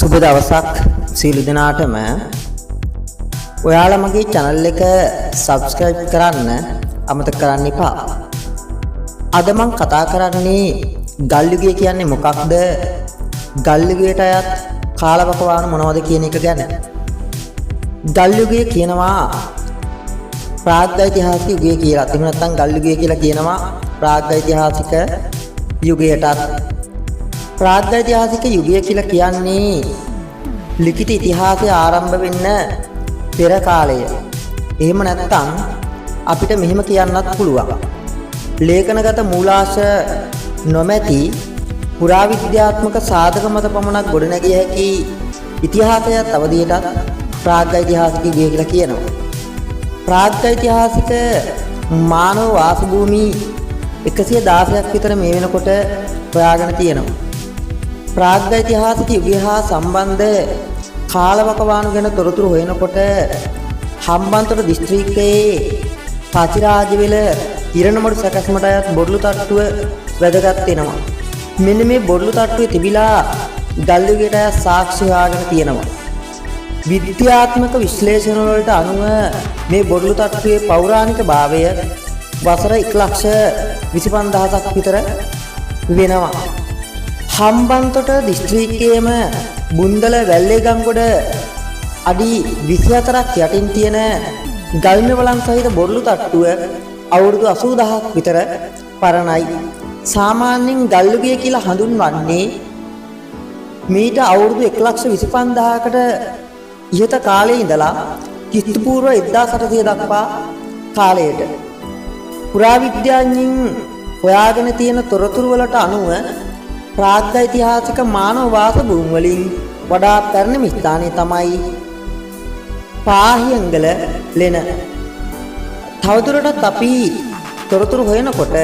සුබ දවසක් සියලු දෙනාටම. ඔයාලා මගේ channel එක subscribe කරන්න අමතක කරන්න එපා. අද මම කතා කරන්නේ ගල් යුගය කියන්නේ මොකක්ද? ගල් යුගයට අයත් කාලවකවානු මොනවද කියන එක ගැන. ගල් යුගය කියනවා ප්‍රාග්ධෛතිහාසික යුගය කියලා. එහෙම නැත්නම් ගල් යුගය කියලා කියනවා ප්‍රාග්ධෛතිහාසික යුගයටත්. ප්‍රාග්ධෛතිහාසික යුගය කියලා කියන්නේ ලිඛිත ඉතිහාසය ආරම්භ වෙන්න පෙර කාලය. එහෙම නැත්නම් අපිට මෙහෙම කියන්නත් පුළුවන්. ලේඛනගත මූලාශ්‍ර නොමැති පුරාවිද්‍යාත්මක සාධක මත පමණක් ගොඩනැගිය හැකි ඉතිහාසයත් අවධියටත් ප්‍රාග්ධෛතිහාසික යුගය කියලා කියනවා. ප්‍රාග්ධෛතිහාසික මානව වාස භූමි 116ක් විතර මේ වෙනකොට හොයාගෙන තියෙනවා. ප්‍රාග්ධෛතිහාසික යුගය හා සම්බන්ධ කාලවකවානු ගැන තොරතුරු හොයනකොට හම්බන්තොට දිස්ත්‍රික්කයේ පචිරාජවිල ඉරණමඩු සැකස්මට අයත් බොරළු තට්ටුව වැදගත් වෙනවා. මෙන්න මේ බොරළු තට්ටුවේ තිබිලා ගල් යුගයට අයත් සාක්ෂි හොයාගෙන තියෙනවා. විද්‍යාත්මක විශ්ලේෂණ වලට අනුව මේ බොරළු තට්ටුවේ පෞරාණික භාවය වසර 1,25,000ක් විතර වෙනවා. හම්බන්තොට දිස්ත්‍රික්කයේම බුන්දල වැල්ලේගංගොඩ අඩි 24ක් යටින් තියෙන ගල්මෙ වලන් සහිත බොරළු තට්ටුව අවුරුදු 80000ක් විතර පරණයි. සාමාන්‍යයෙන් ගල් යුගය කියලා හඳුන්වන්නේ මීට අවුරුදු 1,25,000කට ඉහත කාලයේ ඉඳලා ක්‍රි.පූ 1800 දක්වා කාලයට. පුරාවිද්‍යාඥයින් හොයාගෙන තියෙන තොරතුරු වලට අනුව ප්‍රාග්ධෛතිහාසික මානව වාස භූමි වලින් වඩා පැරණිම ස්ථානය තමයි පාහියන්ගල ලෙන. තවදුරටත් අපි තොරතුරු හොයනකොට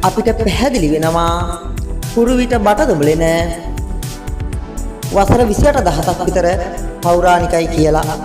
අපිට පැහැදිලි වෙනවා කුරුවිට බටදුඹ ලෙන වසර 28000ක් විතර පෞරාණිකයි කියලා.